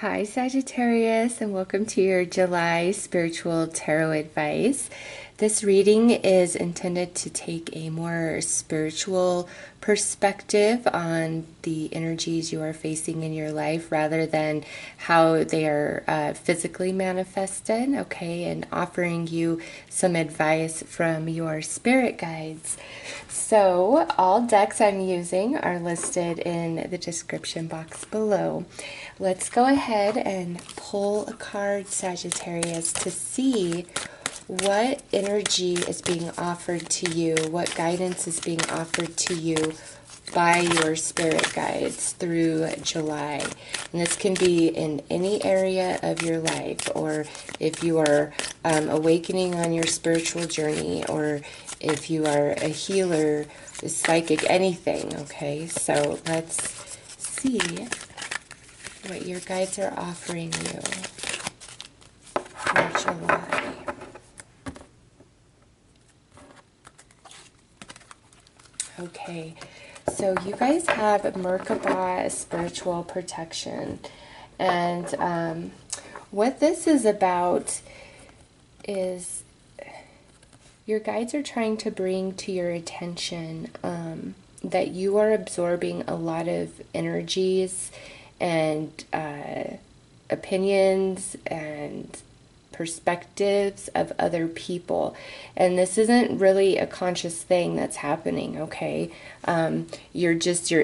Hi Sagittarius, and welcome to your July spiritual tarot advice. This reading is intended to take a more spiritual perspective on the energies you are facing in your life rather than how they are physically manifested, okay, and offering you some advice from your spirit guides. So all decks I'm using are listed in the description box below. Let's go ahead and pull a card, Sagittarius, to see what energy is being offered to you, what guidance is being offered to you by your spirit guides through July. And this can be in any area of your life, or if you are awakening on your spiritual journey, or if you are a healer, a psychic, anything, okay? So let's see what your guides are offering you for July. Okay, so you guys have Merkaba spiritual protection, and what this is about is your guides are trying to bring to your attention that you are absorbing a lot of energies and opinions and perspectives of other people, and this isn't really a conscious thing that's happening, okay? Your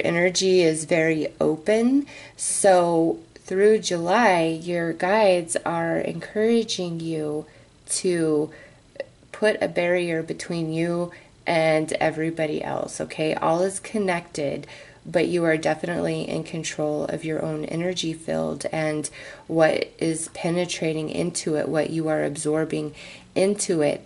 energy is very open, so through July your guides are encouraging you to put a barrier between you and everybody else, okay? All is connected, but you are definitely in control of your own energy field and what is penetrating into it, what you are absorbing into it.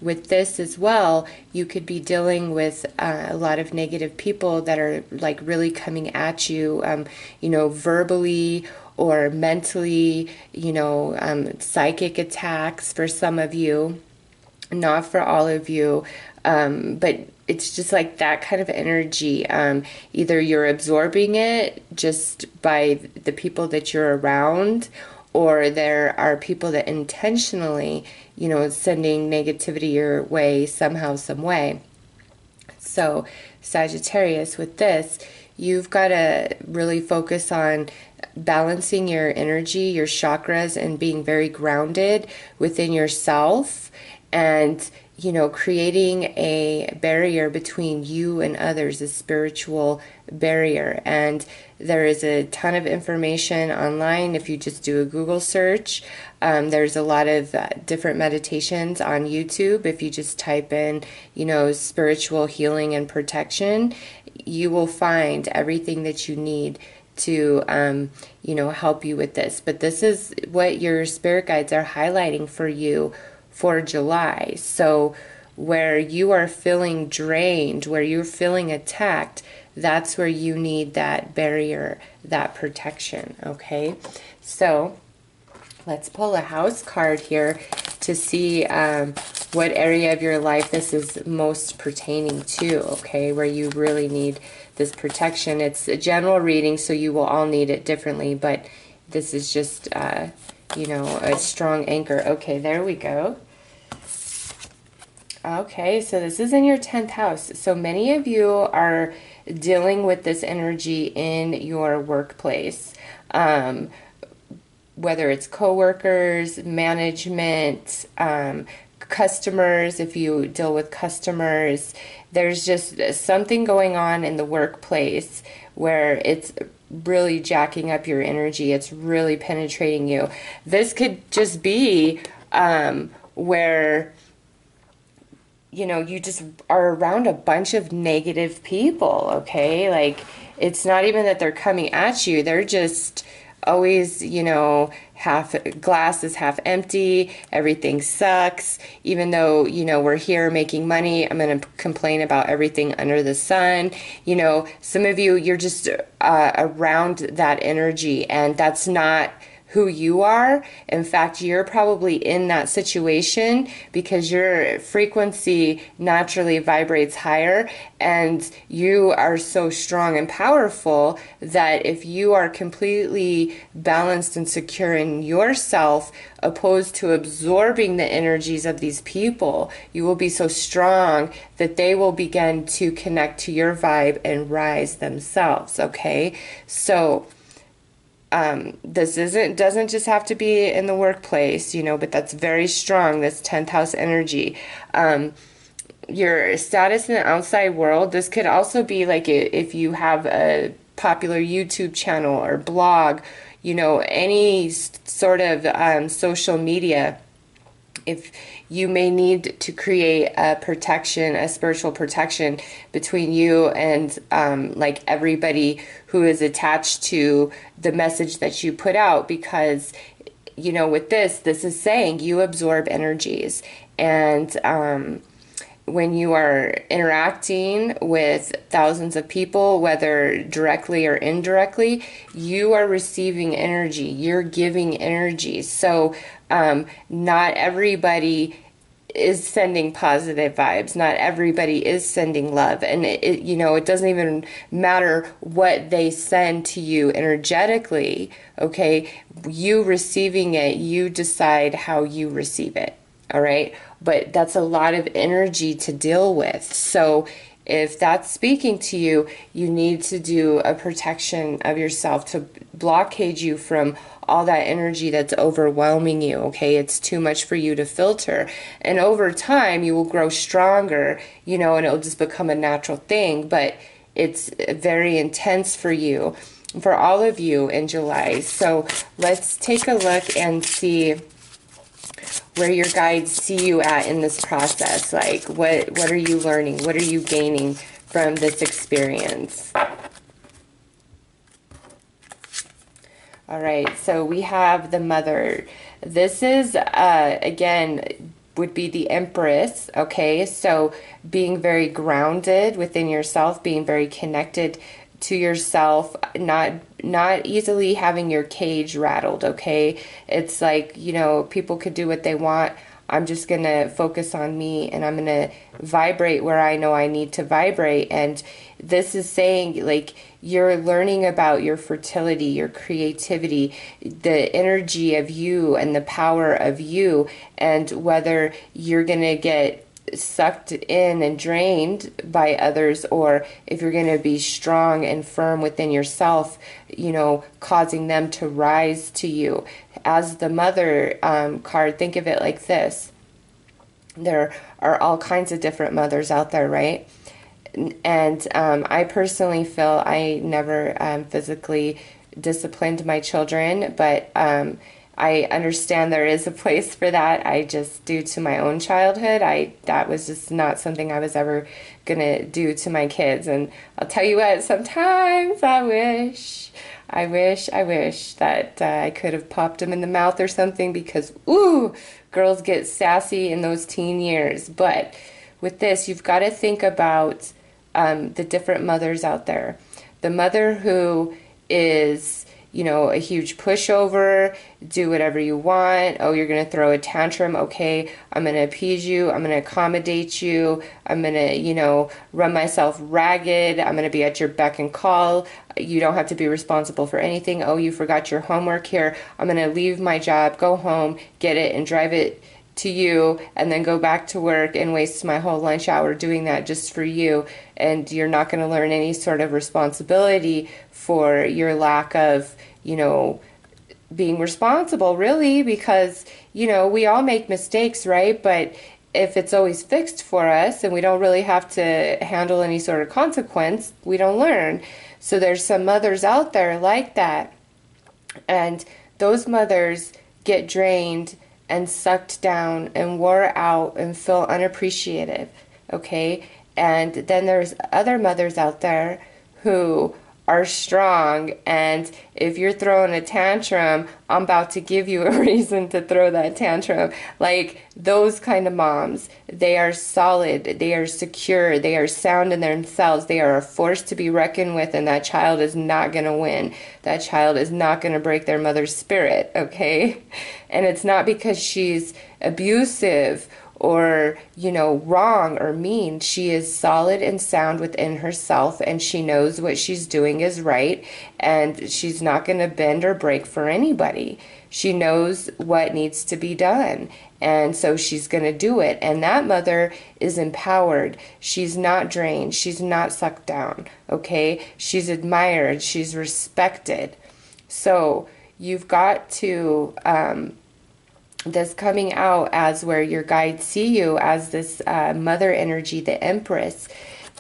With this as well, you could be dealing with a lot of negative people that are like really coming at you, verbally or mentally, psychic attacks for some of you, not for all of you, but it's just like that kind of energy. Either you're absorbing it just by the people that you're around, or there are people that intentionally, sending negativity your way somehow, some way. So Sagittarius, with this, you've got to really focus on balancing your energy, your chakras, and being very grounded within yourself, and creating a barrier between you and others, a spiritual barrier. And there is a ton of information online. If you just do a Google search, there's a lot of different meditations on YouTube. If you just type in, spiritual healing and protection, you will find everything that you need to, help you with this. But this is what your spirit guides are highlighting for you for July. So where you are feeling drained, where you're feeling attacked, that's where you need that barrier, that protection, okay? So let's pull a house card here to see what area of your life this is most pertaining to, okay, where you really need this protection. It's a general reading, so you will all need it differently, but this is just a strong anchor. Okay, there we go. Okay, so this is in your 10th house. So many of you are dealing with this energy in your workplace, whether it's coworkers, management, customers. If you deal with customers, there's just something going on in the workplace where it's really jacking up your energy. It's really penetrating you. This could just be where you just are around a bunch of negative people, okay? Like, it's not even that they're coming at you. They're just always, glass is half empty. Everything sucks. Even though, we're here making money, I'm going to complain about everything under the sun. Some of you, you're just around that energy, and that's not who you are. In fact, you're probably in that situation because your frequency naturally vibrates higher, and you are so strong and powerful that if you are completely balanced and secure in yourself, opposed to absorbing the energies of these people, you will be so strong that they will begin to connect to your vibe and rise themselves. Okay, so this doesn't just have to be in the workplace, but that's very strong, this 10th house energy. Your status in the outside world, this could also be like if you have a popular YouTube channel or blog, any sort of social media. If you may need to create a protection, a spiritual protection between you and like everybody who is attached to the message that you put out, because with this is saying you absorb energies, and when you are interacting with thousands of people, whether directly or indirectly, you are receiving energy, you're giving energy. So not everybody is sending positive vibes, not everybody is sending love, and it doesn't even matter what they send to you energetically. Okay, you receiving it, you decide how you receive it. All right, but that's a lot of energy to deal with. So if that's speaking to you, you need to do a protection of yourself to blockade you from all that energy that's overwhelming you. Okay, it's too much for you to filter, and over time you will grow stronger, and it'll just become a natural thing. But it's very intense for you, for all of you in July. So let's take a look and see where your guides see you at in this process. Like, what are you learning? What are you gaining from this experience? All right, so we have the Mother. This is, again, would be the Empress, okay? So being very grounded within yourself, being very connected to yourself, not easily having your cage rattled, okay? It's like, people could do what they want. I'm just going to focus on me, and I'm going to vibrate where I know I need to vibrate. And this is saying, like, you're learning about your fertility, your creativity, the energy of you and the power of you, and whether you're going to get sucked in and drained by others, or if you're going to be strong and firm within yourself, causing them to rise to you. As the Mother card, think of it like this. There are all kinds of different mothers out there, right? And I personally feel I never physically disciplined my children, but I understand there is a place for that. I just, due to my own childhood, that was just not something I was ever going to do to my kids. And I'll tell you what, sometimes I wish that I could have popped them in the mouth or something, because, ooh, girls get sassy in those teen years. But with this, you've got to think about the different mothers out there. The mother who is, a huge pushover, do whatever you want. Oh, you're going to throw a tantrum. Okay, I'm going to appease you. I'm going to accommodate you. I'm going to, run myself ragged. I'm going to be at your beck and call. You don't have to be responsible for anything. Oh, you forgot your homework here. I'm going to leave my job, go home, get it, and drive it to you, and then go back to work and waste my whole lunch hour doing that just for you. And you're not going to learn any sort of responsibility for your lack of, being responsible, really, because, we all make mistakes, right? But if it's always fixed for us and we don't really have to handle any sort of consequence, we don't learn. So there's some mothers out there like that. And those mothers get drained and sucked down and wore out and feel unappreciative, okay? And then there's other mothers out there who are strong, and if you're throwing a tantrum, I'm about to give you a reason to throw that tantrum. Like those kind of moms, they are solid, they are secure, they are sound in themselves, they are a force to be reckoned with, and that child is not going to win. That child is not going to break their mother's spirit, okay? And it's not because she's abusive or, you know, wrong or mean. She is solid and sound within herself, and she knows what she's doing is right, and she's not going to bend or break for anybody. She knows what needs to be done, and so she's going to do it. And that mother is empowered. She's not drained. She's not sucked down, okay? She's admired. She's respected. So you've got to... this coming out as where your guides see you as this mother energy, the Empress.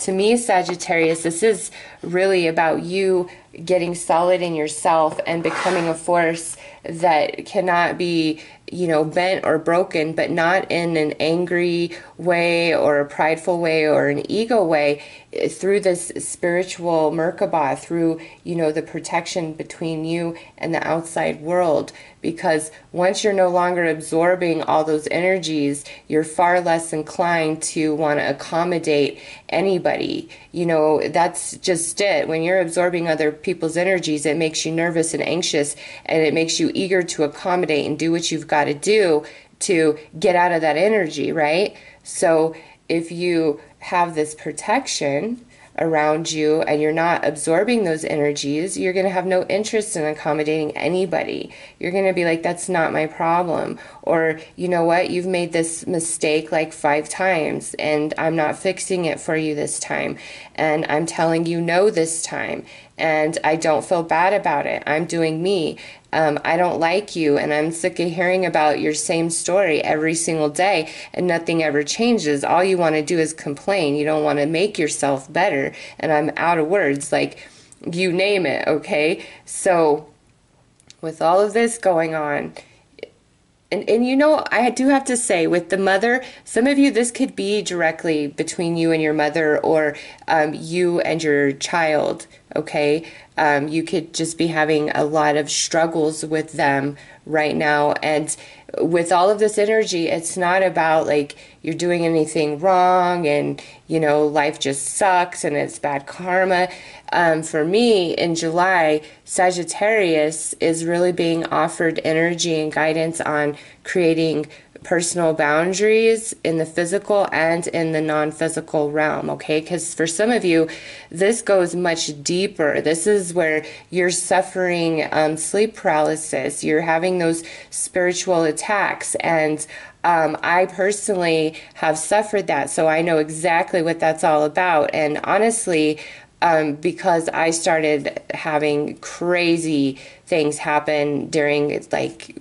To me, Sagittarius, this is really about you getting solid in yourself and becoming a force that cannot be, you know, bent or broken, but not in an angry way or a prideful way or an ego way, through this spiritual Merkaba, through, you know, the protection between you and the outside world. Because once you're no longer absorbing all those energies, you're far less inclined to want to accommodate anybody. You know, that's just it. When you're absorbing other people's energies, it makes you nervous and anxious, and it makes you eager to accommodate and do what you've got to do to get out of that energy, right? So if you have this protection around you and you're not absorbing those energies, you're going to have no interest in accommodating anybody. You're going to be like, that's not my problem. Or, you know what, you've made this mistake like 5 times and I'm not fixing it for you this time. And I'm telling you no this time. And I don't feel bad about it. I'm doing me. I don't like you, and I'm sick of hearing about your same story every single day, and nothing ever changes. All you want to do is complain. You don't want to make yourself better, and I'm out of words. Like, you name it, okay? So, with all of this going on, and you know, I do have to say, with the mother, some of you, this could be directly between you and your mother, or you and your child, okay? You could just be having a lot of struggles with them right now. And with all of this energy, it's not about like you're doing anything wrong and, you know, life just sucks and it's bad karma. For me, in July, Sagittarius is really being offered energy and guidance on creating personal boundaries in the physical and in the non-physical realm, okay? Because for some of you, this goes much deeper. This is where you're suffering sleep paralysis. You're having those spiritual attacks, and I personally have suffered that, so I know exactly what that's all about. And honestly, because I started having crazy things happen during, like,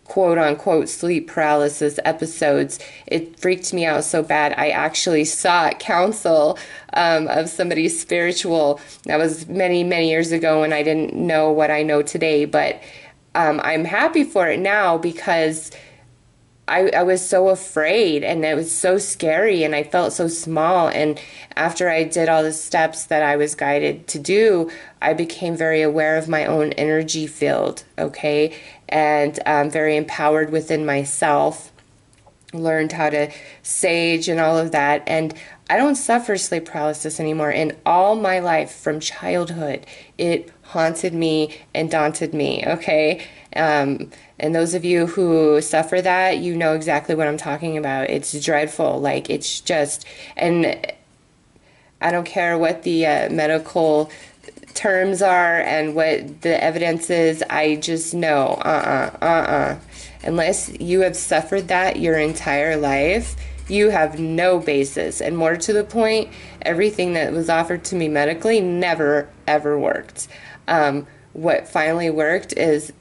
quote-unquote sleep paralysis episodes, it freaked me out so bad. I actually sought counsel of somebody spiritual. That was many, many years ago when I didn't know what I know today, but I'm happy for it now, because I was so afraid, and it was so scary, and I felt so small. And after I did all the steps that I was guided to do, I became very aware of my own energy field, okay? And very empowered within myself, learned how to sage and all of that. And I don't suffer sleep paralysis anymore. In all my life, from childhood, it haunted me and daunted me, okay? And those of you who suffer that, you know exactly what I'm talking about. It's dreadful. Like, it's just, and I don't care what the medical terms are and what the evidence is. I just know, unless you have suffered that your entire life, you have no basis. And more to the point, everything that was offered to me medically ever worked. What finally worked is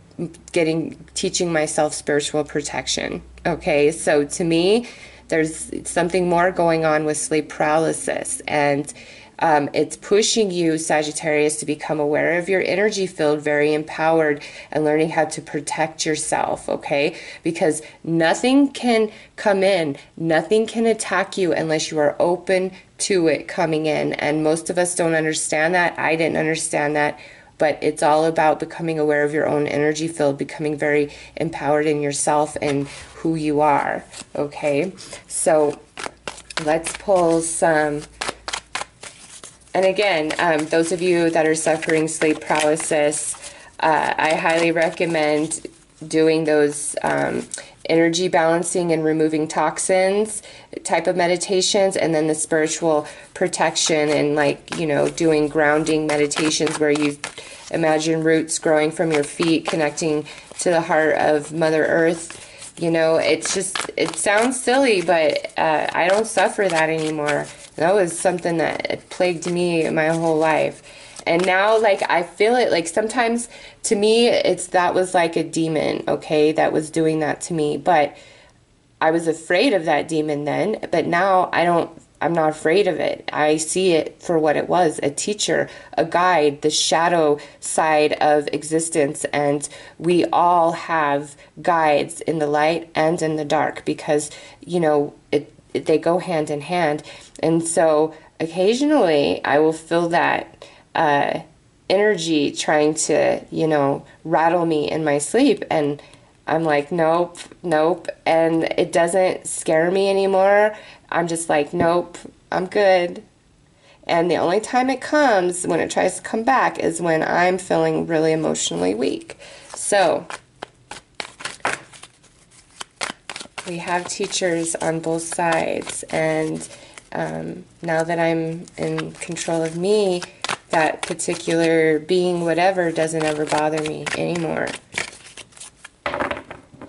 teaching myself spiritual protection. Okay, so to me, there's something more going on with sleep paralysis, and it's pushing you, Sagittarius, to become aware of your energy field, very empowered, and learning how to protect yourself, okay? Because nothing can come in, nothing can attack you unless you are open to it coming in. And most of us don't understand that. I didn't understand that. But it's all about becoming aware of your own energy field, becoming very empowered in yourself and who you are. Okay, so let's pull some. And again, those of you that are suffering sleep paralysis, I highly recommend doing those energy balancing and removing toxins type of meditations, and then the spiritual protection and, like, you know, doing grounding meditations where you imagine roots growing from your feet connecting to the heart of Mother Earth. You know, it's just, it sounds silly, but I don't suffer that anymore. That was something that plagued me my whole life. And now, like, I feel it, like, sometimes to me, that was like a demon, okay, that was doing that to me. But I was afraid of that demon then, but now I'm not afraid of it. I see it for what it was, a teacher, a guide, the shadow side of existence. And we all have guides in the light and in the dark because, you know, they go hand in hand. And so occasionally I will feel that energy trying to, you know, rattle me in my sleep, and I'm like, nope, nope, and it doesn't scare me anymore. I'm just like, nope, I'm good. And the only time it comes, when it tries to come back, is when I'm feeling really emotionally weak. So we have teachers on both sides, and now that I'm in control of me, that particular being, whatever, doesn't ever bother me anymore.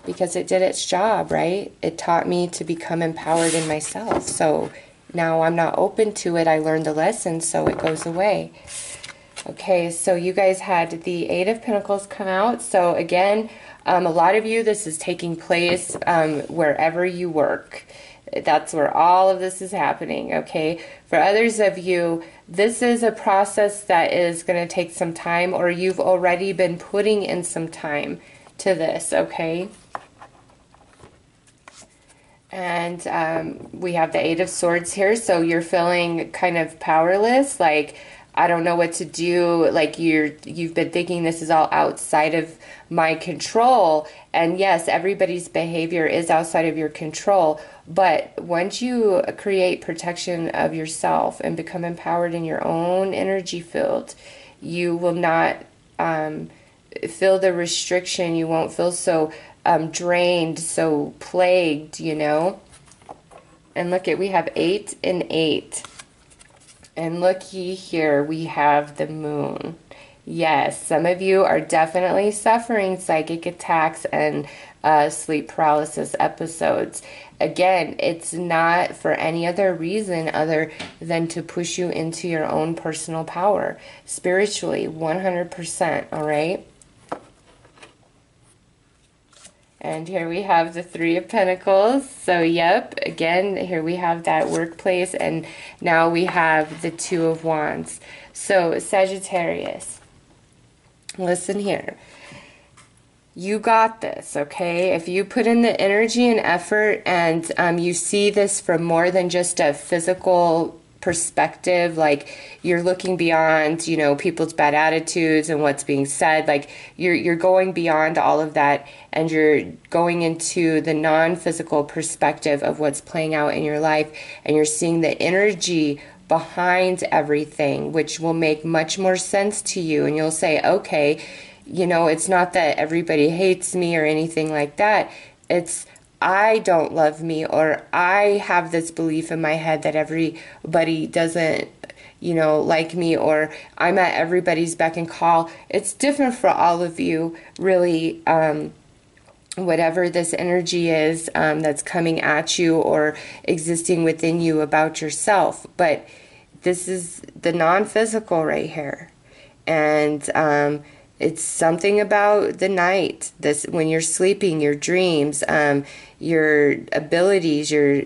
Because it did its job, right? It taught me to become empowered in myself. So now I'm not open to it. I learned the lesson, so it goes away. Okay, so you guys had the Eight of Pentacles come out. So again, a lot of you, this is taking place wherever you work. That's where all of this is happening, okay? For others of you, this is a process that is going to take some time, or you've already been putting in some time to this, okay? And we have the Eight of Swords here, so you're feeling kind of powerless, like, I don't know what to do, like you've been thinking this is all outside of my control. And yes, everybody's behavior is outside of your control, but once you create protection of yourself and become empowered in your own energy field, you will not feel the restriction. You won't feel so drained, so plagued, you know. And look we have 8 and 8. And looky here, we have the moon. Yes, some of you are definitely suffering psychic attacks and sleep paralysis episodes. Again, it's not for any other reason other than to push you into your own personal power. Spiritually, 100%, all right? And here we have the Three of Pentacles. So, yep, again, here we have that workplace. And now we have the Two of Wands. So, Sagittarius, listen here. You got this, okay? If you put in the energy and effort, and you see this from more than just a physical perspective, like you're looking beyond, you know, people's bad attitudes and what's being said, like you're going beyond all of that, and you're going into the non-physical perspective of what's playing out in your life, and you're seeing the energy behind everything, which will make much more sense to you. And you'll say, okay, you know, it's not that everybody hates me or anything like that. It's I don't love me, or I have this belief in my head that everybody doesn't, you know, like me, or I'm at everybody's beck and call. It's different for all of you, really, whatever this energy is that's coming at you or existing within you about yourself. But this is the non-physical right here. And it's something about the night, this when you're sleeping, your dreams, your abilities, your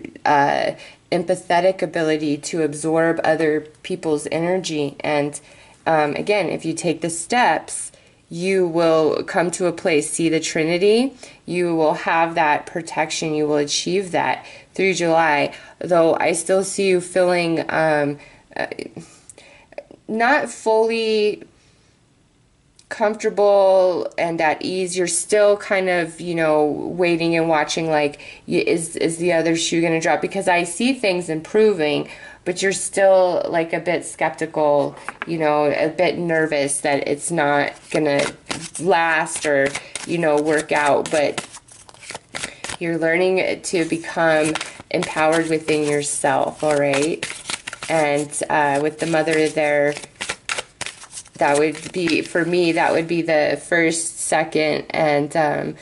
empathetic ability to absorb other people's energy. And again, if you take the steps, you will come to a place, see the Trinity, you will have that protection, you will achieve that through July, though I still see you feeling not fully comfortable and at ease. You're still kind of, you know, waiting and watching, like, is the other shoe going to drop? Because I see things improving, but you're still like a bit skeptical, you know, a bit nervous that it's not going to last or, you know, work out. But you're learning to become empowered within yourself, all right? And with the mother there, that would be, for me, that would be the first, second, and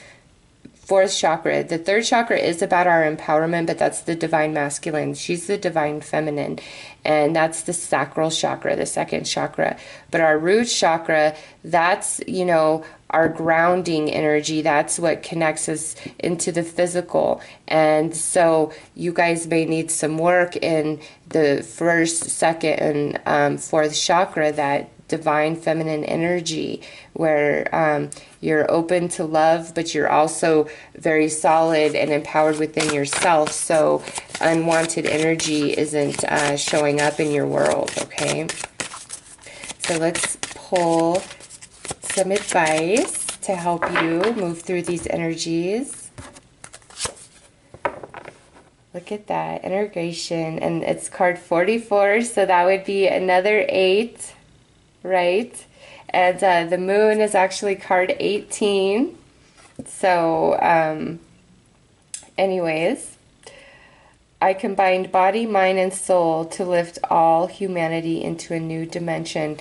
fourth chakra. The third chakra is about our empowerment, but that's the divine masculine. She's the divine feminine. And that's the sacral chakra, the second chakra. But our root chakra, that's, you know, our grounding energy. That's what connects us into the physical. And so you guys may need some work in the first, second, and fourth chakra, that divine feminine energy, where you're open to love, but you're also very solid and empowered within yourself, so unwanted energy isn't showing up in your world, okay? So let's pull some advice to help you move through these energies. Look at that, integration, and it's card 44, so that would be another 8, right? And the moon is actually card 18. So, anyways, I combined body, mind, and soul to lift all humanity into a new dimension.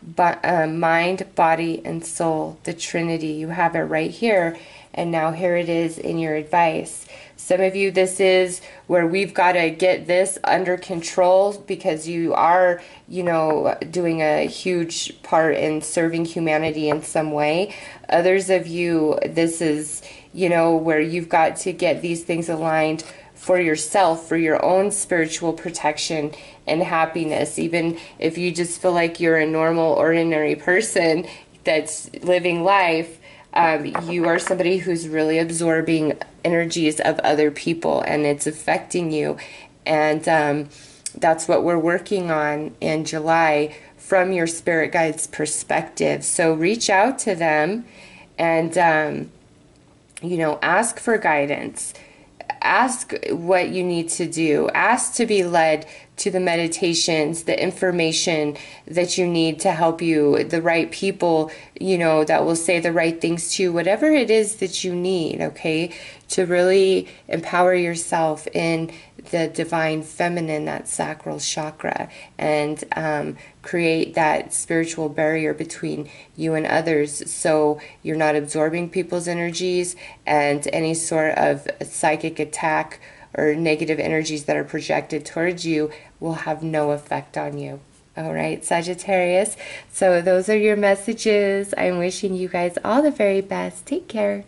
But mind, body, and soul, the Trinity. You have it right here. And now here it is in your advice. Some of you, this is where we've got to get this under control, because you are, you know, doing a huge part in serving humanity in some way. Others of you, this is, you know, where you've got to get these things aligned for yourself, for your own spiritual protection and happiness. Even if you just feel like you're a normal, ordinary person that's living life, you are somebody who's really absorbing energies of other people, and it's affecting you. And that's what we're working on in July from your spirit guide's perspective. So reach out to them and, you know, ask for guidance. Ask what you need to do. Ask to be led to the meditations, the information that you need to help you, the right people, you know, that will say the right things to you, whatever it is that you need, okay, to really empower yourself in the divine feminine, that sacral chakra, and create that spiritual barrier between you and others, so you're not absorbing people's energies, and any sort of psychic attack or negative energies that are projected towards you will have no effect on you. All right, Sagittarius. So those are your messages. I'm wishing you guys all the very best. Take care.